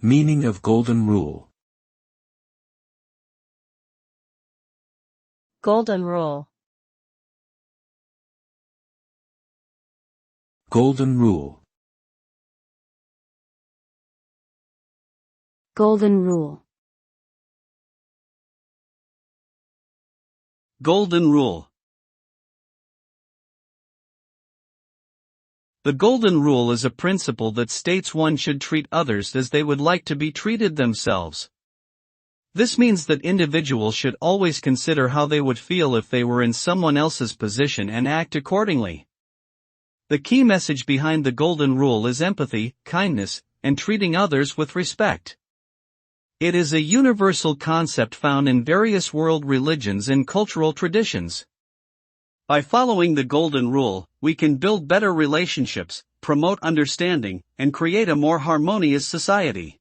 Meaning of Golden Rule. Golden Rule. Golden Rule. Golden Rule. Golden Rule. The Golden Rule is a principle that states one should treat others as they would like to be treated themselves. This means that individuals should always consider how they would feel if they were in someone else's position and act accordingly. The key message behind the Golden Rule is empathy, kindness, and treating others with respect. It is a universal concept found in various world religions and cultural traditions. By following the Golden Rule, we can build better relationships, promote understanding, and create a more harmonious society.